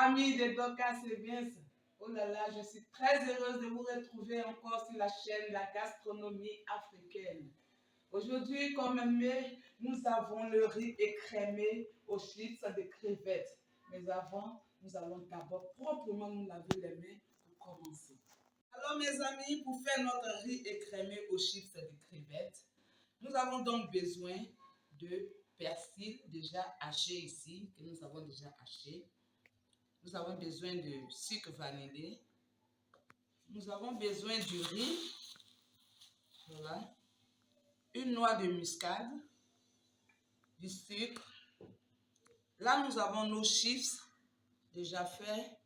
Famille de Doka, c'est bien ça. Oh là là, je suis très heureuse de vous retrouver encore sur la chaîne de la gastronomie africaine. Aujourd'hui, comme aimé, nous avons le riz écrémé aux chips de crevettes. Mais avant, nous allons d'abord proprement nous laver les mains pour commencer. Alors mes amis, pour faire notre riz écrémé aux chips de crevettes, nous avons donc besoin de persil déjà haché ici, que nous avons déjà haché. Nous avons besoin de sucre vanillé. Nous avons besoin du riz. Voilà. Une noix de muscade. Du sucre. Là, nous avons nos chips déjà faits,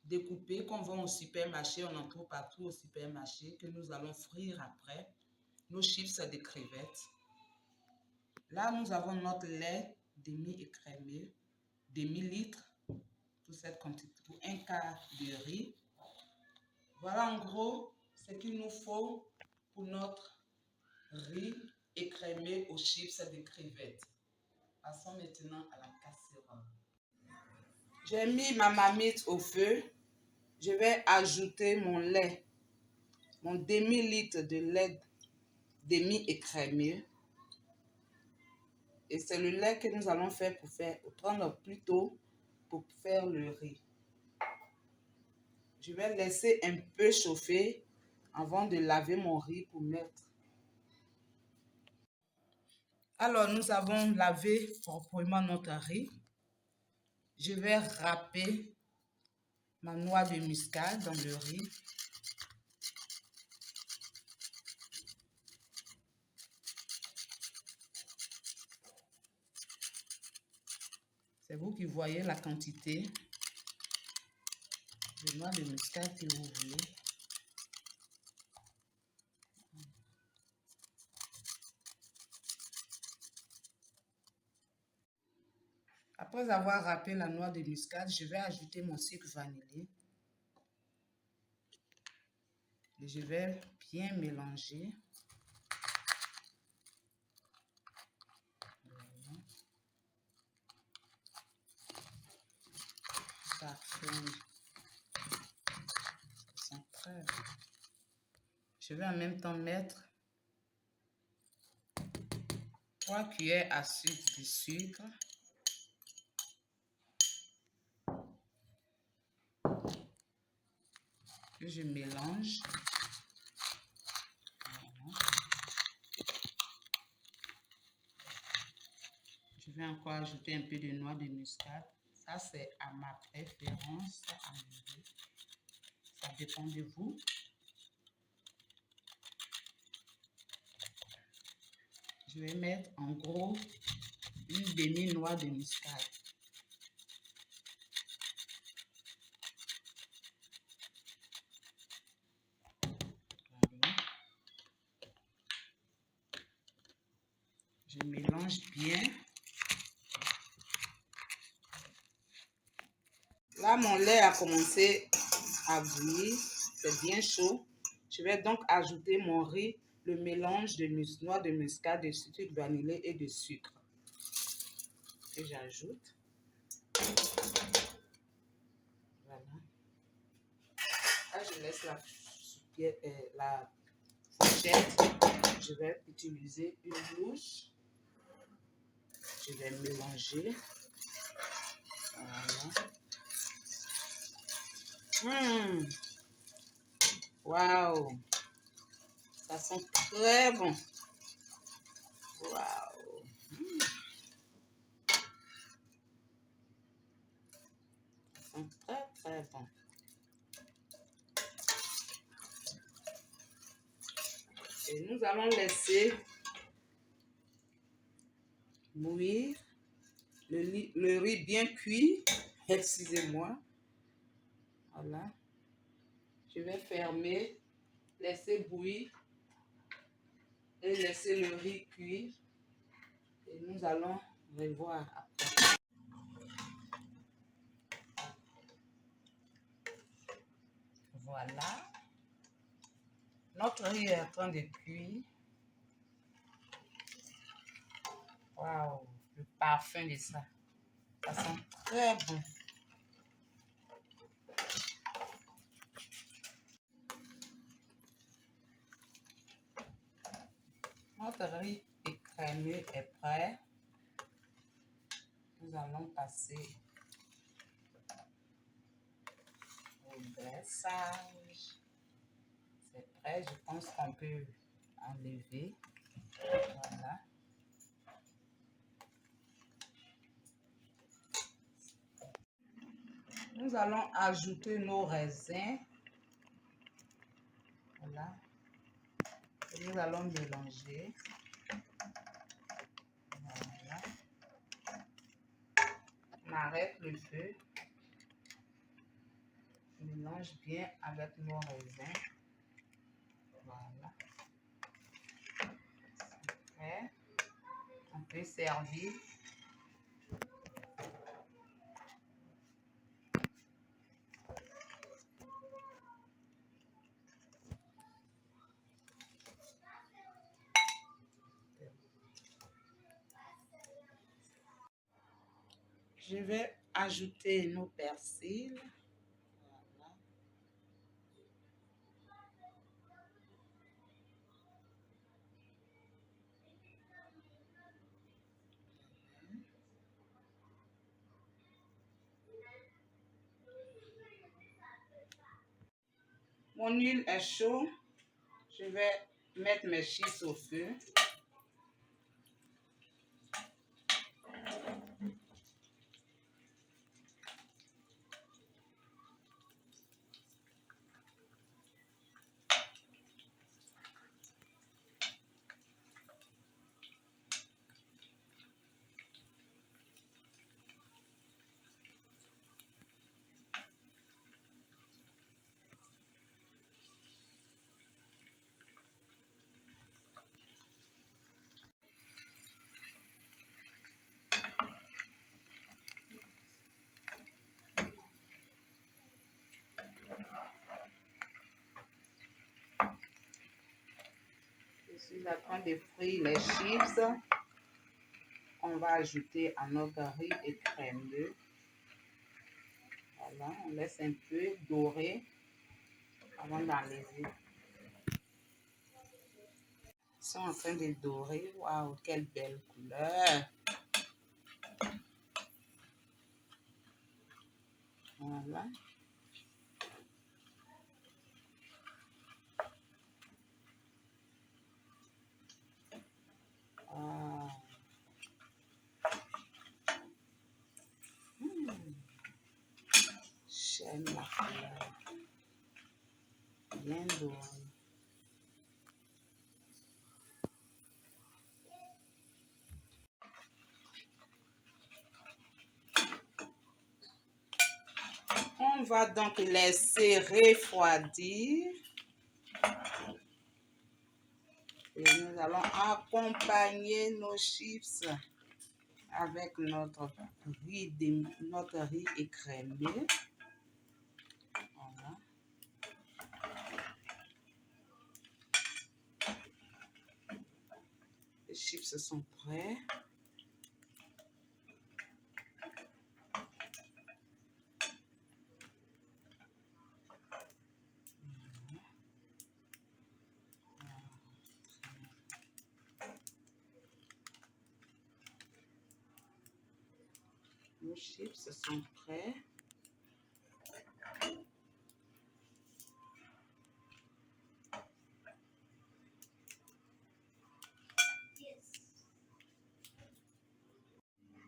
découpés, qu'on vend au supermarché. On en trouve partout au supermarché, que nous allons frire après. Nos chips de crevettes. Là, nous avons notre lait demi-écrémé, demi-litre. Pour cette quantité, pour un quart de riz. Voilà en gros ce qu'il nous faut pour notre riz écrémé aux chips de crevettes. Passons maintenant à la casserole. J'ai mis ma marmite au feu. Je vais ajouter mon lait, mon demi-litre de lait demi-écrémé. Et c'est le lait que nous allons faire prendre plutôt pour faire le riz. Je vais laisser un peu chauffer avant de laver mon riz pour mettre. Alors, nous avons lavé proprement notre riz. Je vais râper ma noix de muscade dans le riz. C'est vous qui voyez la quantité de noix de muscade que vous voulez. Après avoir râpé la noix de muscade, je vais ajouter mon sucre vanillé. Et je vais bien mélanger. Voilà. Parfait. Ça sent très bon. Je vais en même temps mettre 3 cuillères à soupe de sucre. Que je mélange. Voilà. Je vais encore ajouter un peu de noix de muscade. Ça, c'est à ma préférence. Ça dépend de vous. Je vais mettre en gros une demi-noix de muscade. Voilà. Je mélange bien. Là, mon lait a commencé à bouillir. C'est bien chaud. Je vais donc ajouter mon riz, le mélange de noix de muscade, de sucre vanillé et de sucre. Et j'ajoute. Voilà. Là, je laisse la fourchette. Je vais utiliser une louche. Je vais mélanger. Voilà. Waouh! Ça sent très bon. Waouh! Ça sent très très bon. Et nous allons laisser bouillir le riz bien cuit. Excusez-moi. Voilà. Je vais fermer, laisser bouillir et laisser le riz cuire. Et nous allons revoir après. Voilà. Notre riz est en train de cuire. Waouh, le parfum de ça. Ça sent très bon. Notre riz écrémé est prêt. Nous allons passer au dressage. C'est prêt, je pense qu'on peut enlever. Voilà. Nous allons ajouter nos raisins. Voilà. Et nous allons mélanger. Voilà. On arrête le feu. On mélange bien avec nos raisins. Voilà. C'est prêt. On peut servir. Je vais ajouter nos persils. Voilà. Mon huile est chaude. Je vais mettre mes chips au feu. Je suis en train de frire les chips. On va ajouter à notre riz écrémé. Voilà, on laisse un peu dorer avant d'enlever. Ils sont en train de dorer. Waouh, quelle belle couleur! Voilà. Ah. J'aime la couleur. Bien doré. On va donc laisser refroidir. Et nous allons accompagner nos chips avec notre riz écrémé. Voilà. Les chips sont prêts. Nos chips sont prêts.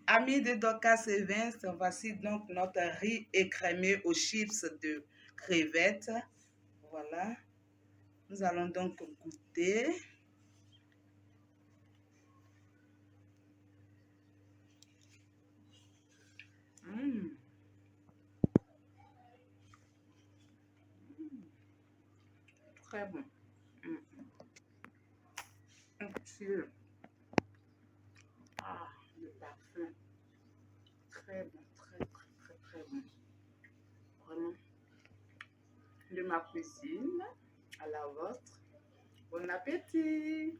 Amis de Dorcas et Vince, voici donc notre riz écrémé aux chips de crevettes. Voilà. Nous allons donc goûter. Très bon. Ah, le parfum. Très bon, très bon. Vraiment. De ma cuisine à la vôtre. Bon appétit!